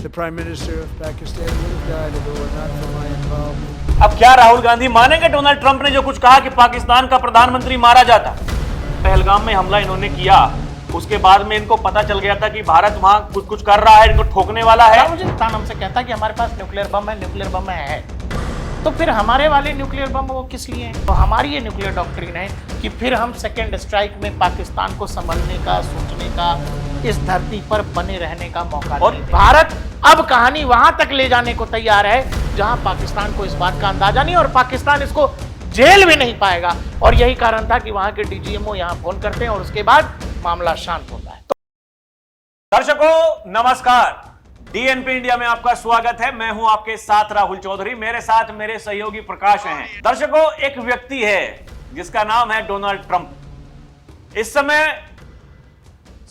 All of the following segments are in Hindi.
The Prime Minister of Pakistan would have died if it were not for my involvement. अब क्या राहुल गांधी मानेंगे डोनाल्ड ट्रंप ने जो कुछ कहा कि पाकिस्तान का प्रधानमंत्री मारा जाता? पहलगाम में हमला इन्होंने किया, उसके बाद में इनको पता चल गया था कि भारत वहां कुछ कुछ कर रहा है, इनको ठोकने वाला है। मुझे हमसे कहता कि हमारे पास न्यूक्लियर बम है, तो फिर हमारे वाले न्यूक्लियर बम वो किस लिए हैं? तो हमारी ये न्यूक्लियर डॉक्ट्रिन है कि फिर हम सेकेंड स्ट्राइक में पाकिस्तान को संभलने का, सोचने का, इस धरती पर बने रहने का मौका नहीं दें। भारत अब कहानी वहां तक ले जाने को तैयार है जहां पाकिस्तान को इस बात का अंदाजा नहीं और पाकिस्तान इसको झेल भी नहीं पाएगा। और यही कारण था कि वहां के डीजीएमओ यहां फोन करते हैं और उसके बाद मामला शांत होता है। दर्शकों नमस्कार, डीएनपी इंडिया में आपका स्वागत है। मैं हूं आपके साथ राहुल चौधरी, मेरे साथ मेरे सहयोगी प्रकाश हैं। दर्शकों, एक व्यक्ति है जिसका नाम है डोनाल्ड ट्रंप। इस समय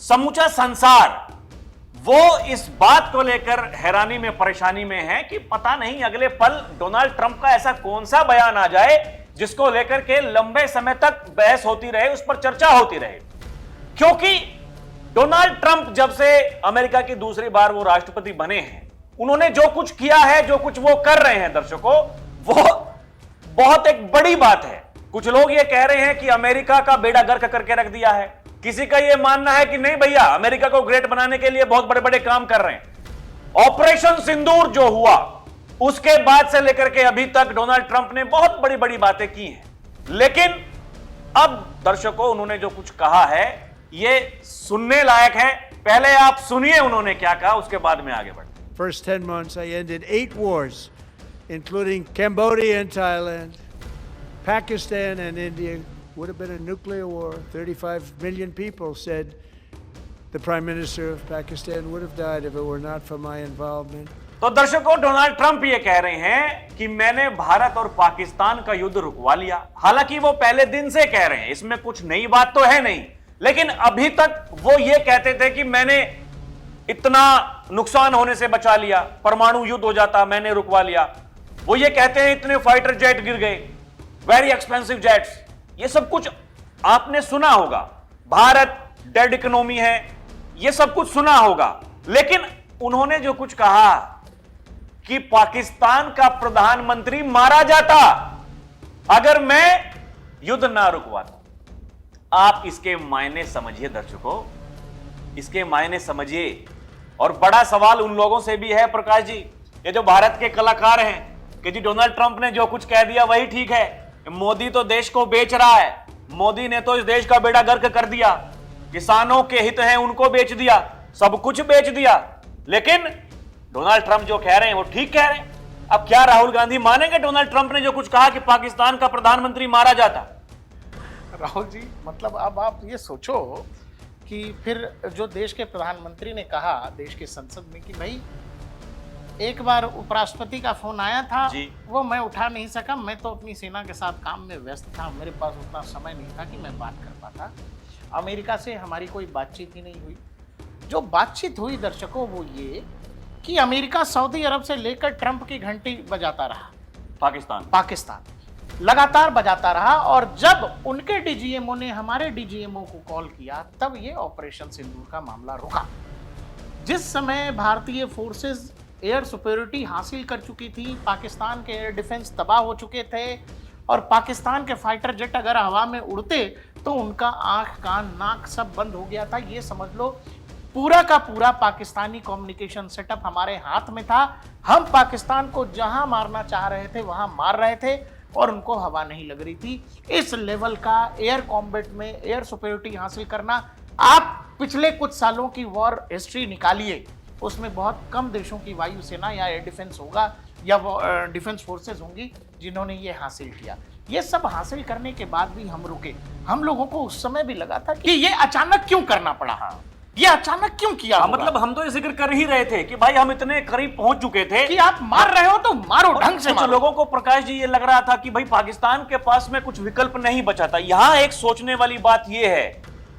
समूचा संसार वो इस बात को लेकर हैरानी में, परेशानी में है कि पता नहीं अगले पल डोनाल्ड ट्रंप का ऐसा कौन सा बयान आ जाए जिसको लेकर के लंबे समय तक बहस होती रहे, उस पर चर्चा होती रहे। क्योंकि डोनाल्ड ट्रंप जब से अमेरिका की दूसरी बार वो राष्ट्रपति बने हैं, उन्होंने जो कुछ किया है, जो कुछ वो कर रहे हैं दर्शकों, वो बहुत एक बड़ी बात है। कुछ लोग ये कह रहे हैं कि अमेरिका का बेड़ा गर्क करके रख दिया है। किसी का ये मानना है कि नहीं भैया, अमेरिका को ग्रेट बनाने के लिए बहुत बड़े बड़े काम कर रहे हैं। ऑपरेशन सिंदूर जो हुआ, उसके बाद से लेकर के अभी तक डोनाल्ड ट्रंप ने बहुत बड़ी बड़ी बातें की हैं। लेकिन अब दर्शकों, उन्होंने जो कुछ कहा है ये सुनने लायक है। पहले आप सुनिए उन्होंने क्या कहा, उसके बाद में आगे बढ़ते। First 10 months, I ended 8 wars, including Cambodia and Thailand, Pakistan and India. Would have been a nuclear war. 35 million people said the Prime Minister of Pakistan would have died if it were not for my involvement. तो दर्शकों, डोनाल्ड ट्रंप ये कह रहे हैं कि मैंने भारत और पाकिस्तान का युद्ध रुकवा लिया। हालांकि वो पहले दिन से कह रहे हैं, इसमें कुछ नई बात तो है नहीं, लेकिन अभी तक वो ये कहते थे कि मैंने इतना नुकसान होने से बचा लिया, परमाणु युद्ध हो जाता मैंने रुकवा लिया। वो ये कहते हैं इतने फाइटर जेट गिर गए, वेरी एक्सपेंसिव जेट्स। ये सब कुछ आपने सुना होगा। भारत डेड इकोनॉमी है, ये सब कुछ सुना होगा। लेकिन उन्होंने जो कुछ कहा कि पाकिस्तान का प्रधानमंत्री मारा जाता अगर मैं युद्ध ना रुकवाता, आप इसके मायने समझिए दर्शकों, इसके मायने समझिए। और बड़ा सवाल उन लोगों से भी है प्रकाश जी, ये जो भारत के कलाकार हैं कि जी डोनाल्ड ट्रंप ने जो कुछ कह दिया वही ठीक है, मोदी तो देश को बेच रहा है, मोदी ने तो इस देश का बेड़ा गर्क कर दिया, किसानों के हित हैं उनको बेच दिया, सब कुछ बेच दिया। लेकिन डोनाल्ड ट्रंप जो कह रहे हैं वो ठीक कह रहे हैं। अब क्या राहुल गांधी मानेंगे डोनाल्ड ट्रंप ने जो कुछ कहा कि पाकिस्तान का प्रधानमंत्री मारा जाता? राहुल जी, मतलब अब आप ये सोचो कि फिर जो देश के प्रधानमंत्री ने कहा देश की संसद में कि भाई एक बार उपराष्ट्रपति का फोन आया था जी। वो मैं उठा नहीं सका, मैं तो अपनी सेना के साथ काम में व्यस्त था, मेरे पास उतना समय नहीं था कि मैं बात कर पाता। अमेरिका से हमारी कोई बातचीत ही नहीं हुई। जो बातचीत हुई दर्शकों वो ये कि अमेरिका सऊदी अरब से लेकर ट्रंप की घंटी बजाता रहा, पाकिस्तान लगातार बजाता रहा। और जब उनके डीजीएमओ ने हमारे डीजीएमओ को कॉल किया तब ये ऑपरेशन सिंदूर का मामला रुका। जिस समय भारतीय फोर्सेस एयर सुपेरिटी हासिल कर चुकी थी, पाकिस्तान के एयर डिफेंस तबाह हो चुके थे और पाकिस्तान के फाइटर जेट अगर हवा में उड़ते तो उनका आंख कान नाक सब बंद हो गया था। ये समझ लो पूरा का पूरा पाकिस्तानी कम्युनिकेशन सेटअप हमारे हाथ में था। हम पाकिस्तान को जहां मारना चाह रहे थे वहां मार रहे थे और उनको हवा नहीं लग रही थी। इस लेवल का एयर कॉम्बैट में एयर सुपेरिटी हासिल करना, आप पिछले कुछ सालों की वॉर हिस्ट्री निकालिए, उसमें बहुत कम देशों की वायुसेना या एयर डिफेंस होगा या वो डिफेंस फोर्सेस होंगी जिन्होंने ये हासिल किया। ये सब हासिल करने के बाद भी हम रुके। हम लोगों को उस समय भी लगा था कि ये अचानक क्यों करना पड़ा, ये अचानक क्यों किया। मतलब हम तो ये जिक्र कर ही रहे थे कि भाई हम इतने करीब पहुंच चुके थे कि आप मार रहे हो तो मारो ढंग से मारो। लोगों को प्रकाश जी ये लग रहा था कि भाई पाकिस्तान के पास में कुछ विकल्प नहीं बचा था। यहां एक सोचने वाली बात यह है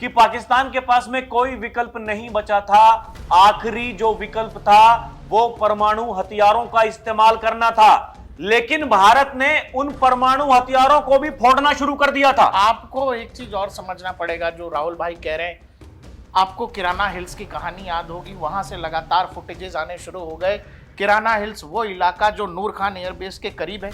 कि पाकिस्तान के पास में कोई विकल्प नहीं बचा था। आखिरी जो विकल्प था वो परमाणु हथियारों का इस्तेमाल करना था, लेकिन भारत ने उन परमाणु हथियारों को भी फोड़ना शुरू कर दिया था। आपको एक चीज और समझना पड़ेगा, जो राहुल भाई कह रहे हैं, आपको किराना हिल्स की कहानी याद होगी, वहां से लगातार फुटेजेस आने शुरू हो गए। किराना हिल्स वो इलाका जो नूर खान एयरबेस के करीब है,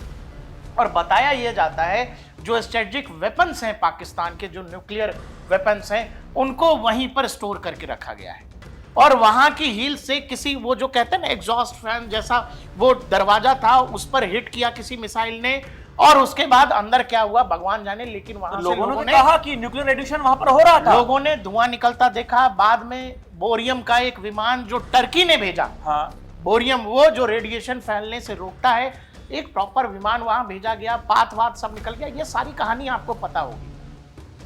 और बताया यह जाता है जो स्ट्रेटेजिक वेपन्स हैं पाकिस्तान के, जो न्यूक्लियर वेपन्स हैं, उनको वहीं पर स्टोर करके रखा गया है। और वहां की हील से किसी, वो जो कहते हैं ना एग्जॉस्ट फैन जैसा वो दरवाजा था, उस पर हिट किया किसी मिसाइल ने, और उसके बाद अंदर क्या हुआ भगवान जाने। लेकिन वहां से लोगों ने कहा कि न्यूक्लियर रेडिएशन वहां पर हो रहा था, लोगों ने धुआं निकलता देखा। बाद में बोरियम का एक विमान जो टर्की ने भेजा, हाँ, बोरियम वो जो रेडिएशन फैलने से रोकता है, एक प्रॉपर विमान वहां भेजा गया, पात वात सब निकल गया। ये सारी कहानी आपको पता होगी।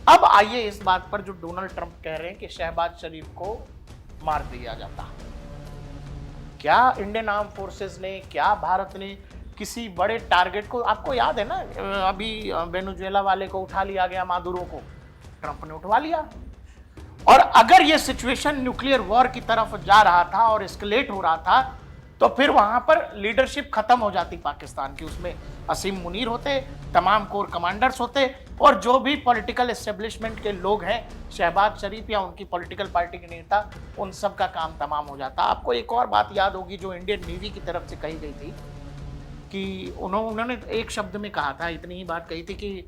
अब आइए इस बात पर जो डोनाल्ड ट्रंप कह रहे हैं कि शहबाज शरीफ को मार दिया जाता। क्या इंडियन आर्म फोर्सेस ने, क्या भारत ने किसी बड़े टारगेट को, आपको याद है ना अभी वेनेजुएला वाले को उठा लिया गया, मादुरो को ट्रंप ने उठवा लिया। और अगर यह सिचुएशन न्यूक्लियर वॉर की तरफ जा रहा था और एस्केलेट हो रहा था, तो फिर वहां पर लीडरशिप खत्म हो जाती पाकिस्तान की। उसमें असीम मुनीर होते, तमाम कोर कमांडर्स होते, और जो भी पॉलिटिकल एस्टेब्लिशमेंट के लोग हैं, शहबाज शरीफ या उनकी पॉलिटिकल पार्टी के नेता, उन सब का काम तमाम हो जाता। आपको एक और बात याद होगी जो इंडियन नेवी की तरफ से कही गई थी कि उन्होंने एक शब्द में कहा था, इतनी ही बात कही थी कि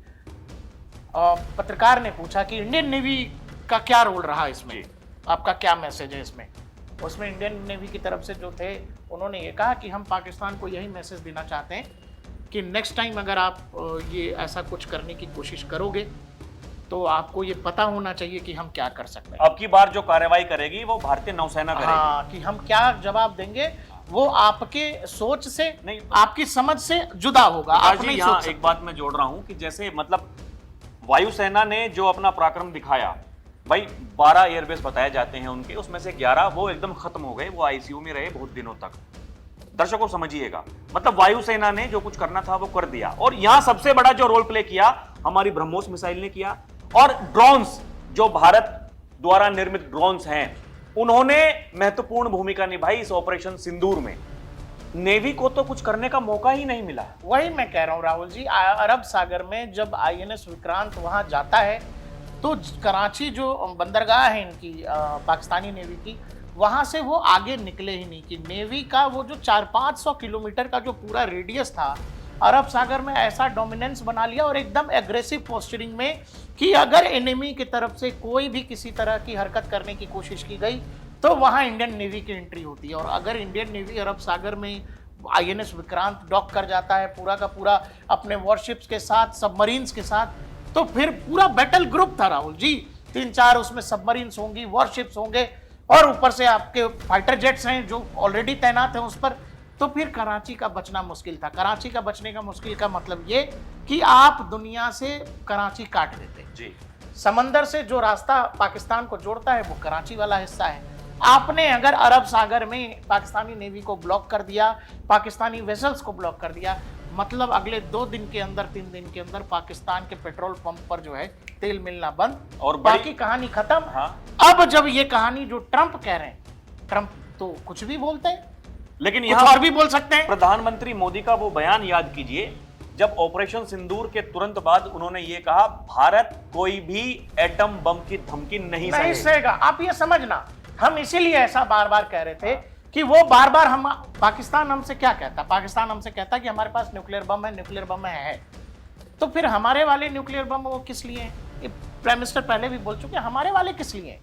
पत्रकार ने पूछा कि इंडियन नेवी का क्या रोल रहा इसमें, आपका क्या मैसेज है इसमें। उसमें इंडियन नेवी की तरफ से जो थे, उन्होंने ये कहा कि हम पाकिस्तान को यही मैसेज देना चाहते हैं कि नेक्स्ट टाइम अगर आप ये ऐसा कुछ करने की कोशिश करोगे तो आपको ये पता होना चाहिए कि हम क्या कर सकते हैं। अब की बार जो कार्रवाई करेगी वो भारतीय नौसेना करेगी। हाँ, कि हम क्या जवाब देंगे वो आपके सोच से नहीं, आपकी समझ से जुदा होगा। आप नहीं यहाँ सोच सकते। एक बात मैं जोड़ रहा हूं कि जैसे मतलब वायुसेना ने जो अपना पराक्रम दिखाया, भाई 12 एयरबेस बताए जाते हैं उनके, उसमें से 11 वो एकदम खत्म हो गए, वो आईसीयू में रहे बहुत दिनों तक। दर्शकों समझिएगा, मतलब वायुसेना ने जो कुछ करना था वो कर दिया। और यहां सबसे बड़ा जो रोल प्ले किया हमारी ब्रह्मोस मिसाइल ने किया, और ड्रोन्स जो भारत द्वारा निर्मित ड्रोन्स हैं उन्होंने महत्वपूर्ण भूमिका निभाई इस ऑपरेशन सिंदूर में। नेवी को तो कुछ करने का मौका ही नहीं मिला। वही मैं कह रहा हूं राहुल जी, अरब सागर में जब आईएनएस विक्रांत वहां जाता है तो कराची जो बंदरगाह है इनकी पाकिस्तानी नेवी की, वहां से वो आगे निकले ही नहीं। कि नेवी का वो जो 400-500 किलोमीटर का जो पूरा रेडियस था, अरब सागर में ऐसा डोमिनेंस बना लिया और एकदम एग्रेसिव पोस्चरिंग में कि अगर एनिमी की तरफ से कोई भी किसी तरह की हरकत करने की कोशिश की गई तो वहां इंडियन नेवी की एंट्री होती है। और अगर इंडियन नेवी अरब सागर में आईएनएस विक्रांत डॉक कर जाता है पूरा का पूरा अपने वॉरशिप्स के साथ, सबमरीन्स के साथ, तो फिर पूरा बैटल ग्रुप था राहुल जी, 3-4 उसमें सबमरीन्स होंगी, वॉरशिप्स होंगे, और ऊपर से आपके फाइटर जेट्स हैं जो ऑलरेडी तैनात हैं उस पर। तो फिर कराची का बचना मुश्किल था। कराची का बचने का मुश्किल का मतलब ये कि आप दुनिया से कराची काट देते जी। समंदर से जो रास्ता पाकिस्तान को जोड़ता है वो कराची वाला हिस्सा है। आपने अगर अरब सागर में पाकिस्तानी नेवी को ब्लॉक कर दिया, पाकिस्तानी वेसल्स को ब्लॉक कर दिया, मतलब अगले 2 दिन के अंदर, 3 दिन के अंदर पाकिस्तान के पेट्रोल पंप पर जो है तेल मिलना बंद और बाकी कहानी खत्म। हाँ। अब जब ये कहानी जो ट्रंप कह रहे हैं, ट्रंप तो कुछ भी बोलते हैं, लेकिन कुछ यहाँ और भी बोल सकते हैं। प्रधानमंत्री मोदी का वो बयान याद कीजिए जब ऑपरेशन सिंदूर के तुरंत बाद उन्होंने ये कहा, भारत कोई भी एटम बम की धमकी नहीं सहेगा। आप ये समझना, हम इसीलिए ऐसा बार बार कह रहे थे कि वो बार बार हम, पाकिस्तान हमसे क्या कहता, पाकिस्तान हमसे कहता कि हमारे पास न्यूक्लियर बम है, न्यूक्लियर बम है। तो फिर हमारे वाले न्यूक्लियर बम वो किस लिए हैं? ये प्राइम मिनिस्टर पहले भी बोल चुके, हमारे वाले किस लिए हैं?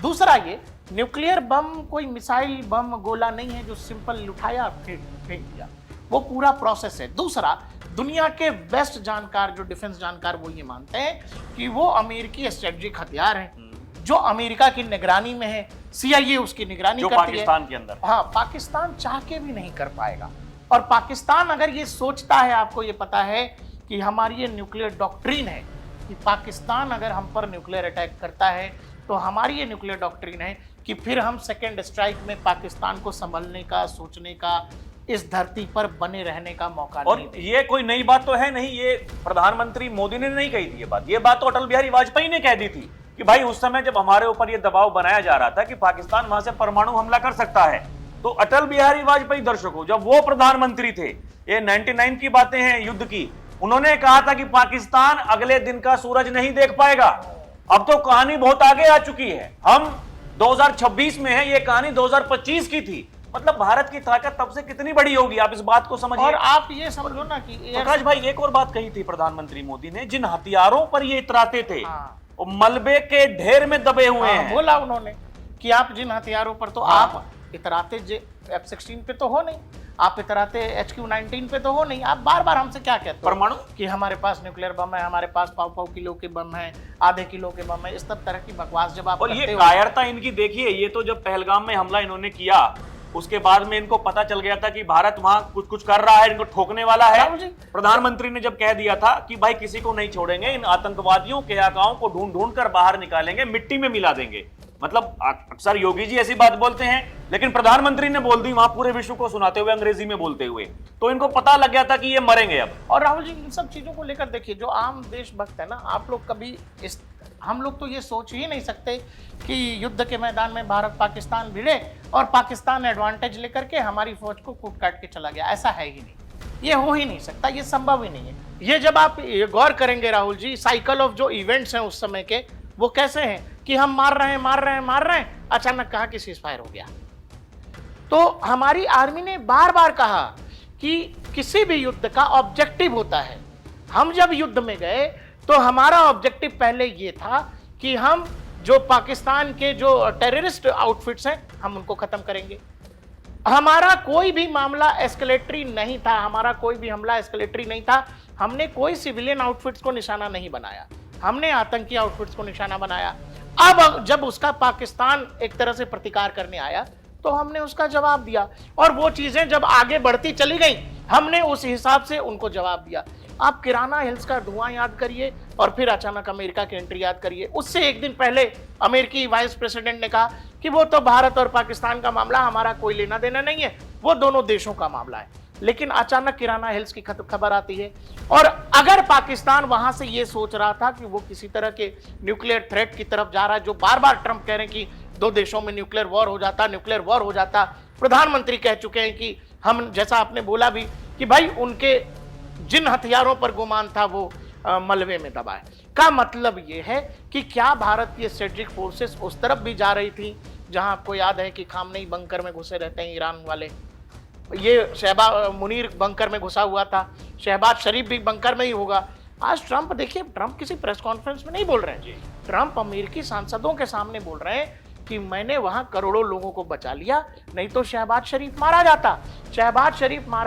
दूसरा, ये न्यूक्लियर बम कोई मिसाइल बम गोला नहीं है जो सिंपल उठाया फेंक दिया, वो पूरा प्रोसेस है। दूसरा, दुनिया के बेस्ट जानकार जो डिफेंस जानकार वो ये मानते हैं कि वो अमेरिकी स्ट्रेटेजिक हथियार है जो अमेरिका की निगरानी में है, CIA उसकी निगरानी करती है पाकिस्तान के अंदर। हाँ, पाकिस्तान चाह के भी नहीं कर पाएगा। और पाकिस्तान अगर ये सोचता है, आपको ये पता है कि हमारी ये न्यूक्लियर डॉक्ट्रिन है कि पाकिस्तान अगर हम पर न्यूक्लियर अटैक करता है तो हमारी ये न्यूक्लियर डॉक्ट्रिन है कि फिर हम सेकेंड स्ट्राइक में पाकिस्तान को संभलने का, सोचने का, इस धरती पर बने रहने का मौका नहीं और ये कोई नई बात तो है नहीं, ये प्रधानमंत्री मोदी ने नहीं कही थी। ये बात तो अटल बिहारी वाजपेयी ने कह दी थी कि भाई उस समय जब हमारे ऊपर ये दबाव बनाया जा रहा था कि पाकिस्तान वहां से परमाणु हमला कर सकता है, तो अटल बिहारी वाजपेयी, दर्शकों, जब वो प्रधानमंत्री थे, ये 99 की बातें हैं युद्ध की, उन्होंने कहा था कि पाकिस्तान अगले दिन का सूरज नहीं देख पाएगा। अब तो कहानी बहुत आगे आ चुकी है। हम 2026 में है, ये कहानी 2025 की थी। मतलब भारत की ताकत तब से कितनी बड़ी होगी, आप इस बात को समझिए। और आप ये समझो ना कि प्रकाश भाई, एक और बात कही थी प्रधानमंत्री मोदी ने, जिन हथियारों पर ये इतराते थे वो मलबे के ढेर में दबे हुए हैं। बोला उन्होंने कि आप जिन हथियारों पर, तो आप इतराते F-16 पे तो हो नहीं, आप इतराते HQ-19 पे तो हो नहीं, आप बार बार हमसे क्या कहते हो परमाणु कि हमारे पास न्यूक्लियर बम है, हमारे पास पाव किलो के बम है, आधे किलो के बम है, इस तरह की बकवास जब आप और ये करते हो। कायरता इनकी देखिए, ये तो जब पहलगाम में हमला इन्होंने किया उसके बाद में इनको पता चल गया था कि भारत वहां कुछ कुछ कर रहा है, इनको ठोकने वाला है। प्रधानमंत्री ने जब कह दिया था कि भाई किसी को नहीं छोड़ेंगे, इन आतंकवादियों के आकाओं को ढूंढ ढूंढ कर बाहर निकालेंगे, मिट्टी में मिला देंगे। मतलब अक्सर योगी जी ऐसी बात बोलते हैं, लेकिन प्रधानमंत्री ने बोल दी वहां पूरे विश्व को सुनाते हुए, अंग्रेजी में बोलते हुए, तो इनको पता लग गया था कि ये मरेंगे अब। और राहुल जी, इन सब चीजों को लेकर देखिए, जो आम देशभक्त है ना, आप लोग कभी हम लोग तो ये सोच ही नहीं सकते कि युद्ध के मैदान में भारत पाकिस्तान भिड़े और पाकिस्तान एडवांटेज लेकर के हमारी फौज को कूट काट के चला गया। ऐसा है ही नहीं, ये हो ही नहीं सकता, ये संभव ही नहीं है। ये जब आप गौर करेंगे राहुल जी, साइकिल ऑफ जो इवेंट्स हैं उस समय के, वो कैसे हैं कि हम मार रहे हैं, अचानक कहा कि सीजफायर हो गया। तो हमारी आर्मी ने बार बार कहा कि किसी भी युद्ध का ऑब्जेक्टिव होता है। हम जब युद्ध में गए तो हमारा ऑब्जेक्टिव पहले ये था कि हम जो पाकिस्तान के जो टेररिस्ट आउटफिट्स हैं, हम उनको खत्म करेंगे। हमारा कोई भी मामला एस्केलेटरी नहीं था, हमारा कोई भी हमला एस्केलेटरी नहीं था। हमने कोई सिविलियन आउटफिट्स को निशाना नहीं बनाया, हमने आतंकी आउटफिट्स को निशाना बनाया। अब जब उसका पाकिस्तान एक तरह से प्रतिकार करने आया तो हमने उसका जवाब दिया, और वो चीजें जब आगे बढ़ती चली गई, हमने उस हिसाब से उनको जवाब दिया। आप किराना हिल्स का धुआं याद करिए और फिर अचानक अमेरिका की एंट्री याद करिए। उससे एक दिन पहले अमेरिकी वाइस प्रेसिडेंट ने कहा कि वो तो भारत और पाकिस्तान का मामला, हमारा कोई लेना देना नहीं है, वो दोनों देशों का मामला है। लेकिन अचानक किराना हिल्स की खबर आती है, और अगर पाकिस्तान वहां से ये सोच रहा था कि वो किसी तरह के न्यूक्लियर थ्रेट की तरफ जा रहा है, जो बार बार ट्रंप कह रहे हैं कि दो देशों में न्यूक्लियर वॉर हो जाता, प्रधानमंत्री कह चुके हैं कि हम, जैसा आपने बोला भी कि भाई उनके जिन हथियारों पर गुमान था वो मलबे में दबा है, का मतलब ये है कि क्या भारत की स्ट्रेटेजिक फोर्सेस उस तरफ भी जा रही थी जहां आपको याद है कि खामनेई बंकर में घुसे रहते हैं ईरान वाले, ये शहबाज मुनीर बंकर में घुसा हुआ था, शहबाज शरीफ भी बंकर में ही होगा। आज ट्रंप देखिए, ट्रंप किसी प्रेस कॉन्फ्रेंस में नहीं बोल रहे हैं, ट्रंप अमेरिकी सांसदों के सामने बोल रहे हैं कि मैंने वहां करोड़ों लोगों को बचा लिया, नहीं तो शहबाज शरीफ मारा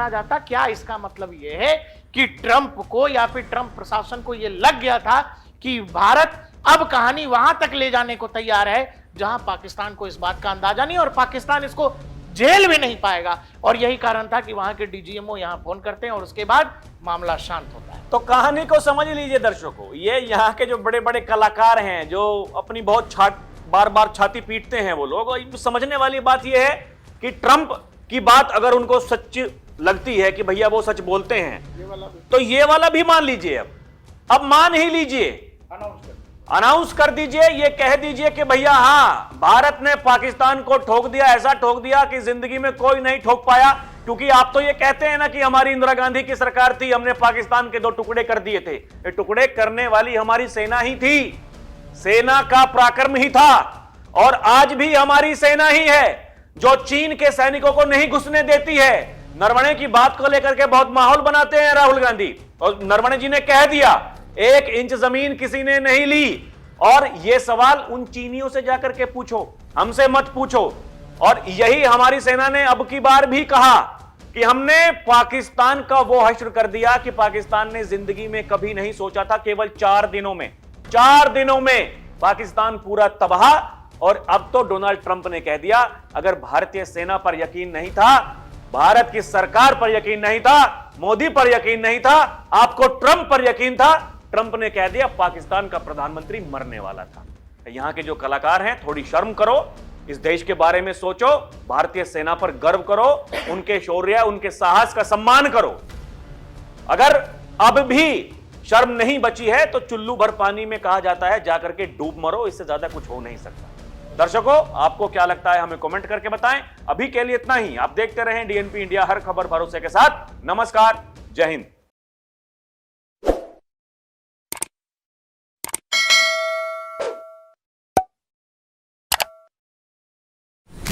जाता। क्या इसका मतलब यह है कि ट्रंप को या फिर ट्रंप प्रशासन को यह लग गया था कि भारत अब कहानी वहां तक ले जाने को तैयार है जहां पाकिस्तान को इस बात का अंदाजा नहीं, और पाकिस्तान इसको झेल भी नहीं पाएगा। और यही कारण था कि वहां के डीजीएमओ यहां फोन करते हैं और उसके बाद मामला शांत होता है। तो कहानी को समझ लीजिए दर्शकों, ये यहाँ के जो बड़े बड़े कलाकार हैं, जो अपनी बहुत बार बार छाती पीटते हैं, वो लोग, समझने वाली बात यह है कि ट्रंप की बात अगर उनको सच लगती है कि भैया वो सच बोलते हैं, तो ये वाला भी मान लीजिए, अब मान ही लीजिए, अनाउंस कर दीजिए, ये कह दीजिए कि भैया हाँ, भारत ने पाकिस्तान को ठोक दिया, ऐसा ठोक दिया कि जिंदगी में कोई नहीं ठोक पाया। क्योंकि आप तो ये कहते हैं ना कि हमारी इंदिरा गांधी की सरकार थी, हमने पाकिस्तान के 2 टुकड़े कर दिए थे। ये टुकड़े करने वाली हमारी सेना ही थी, सेना का पराक्रम ही था, और आज भी हमारी सेना ही है जो चीन के सैनिकों को नहीं घुसने देती है। नरवणे की बात को लेकर के बहुत माहौल बनाते हैं राहुल गांधी, और नरवणे जी ने कह दिया 1 इंच जमीन किसी ने नहीं ली। और यह सवाल उन चीनियों से जाकर के पूछो, हमसे मत पूछो। और यही हमारी सेना ने अब की बार भी कहा कि हमने पाकिस्तान का वो हश्र कर दिया कि पाकिस्तान ने जिंदगी में कभी नहीं सोचा था। केवल 4 दिनों में पाकिस्तान पूरा तबाह। और अब तो डोनाल्ड ट्रंप ने कह दिया, अगर भारतीय सेना पर यकीन नहीं था, भारत की सरकार पर यकीन नहीं था, मोदी पर यकीन नहीं था, आपको ट्रंप पर यकीन था, ट्रंप ने कह दिया पाकिस्तान का प्रधानमंत्री मरने वाला था। यहां के जो कलाकार हैं, थोड़ी शर्म करो, इस देश के बारे में सोचो, भारतीय सेना पर गर्व करो, उनके शौर्य, उनके साहस का सम्मान करो। अगर अब भी शर्म नहीं बची है तो चुल्लू भर पानी में कहा जाता है जाकर के डूब मरो, इससे ज्यादा कुछ हो नहीं सकता। दर्शकों, आपको क्या लगता है हमें कमेंट करके बताएं। अभी के लिए इतना ही। आप देखते रहें डीएनपी इंडिया, हर खबर भरोसे के साथ। नमस्कार, जय हिंद।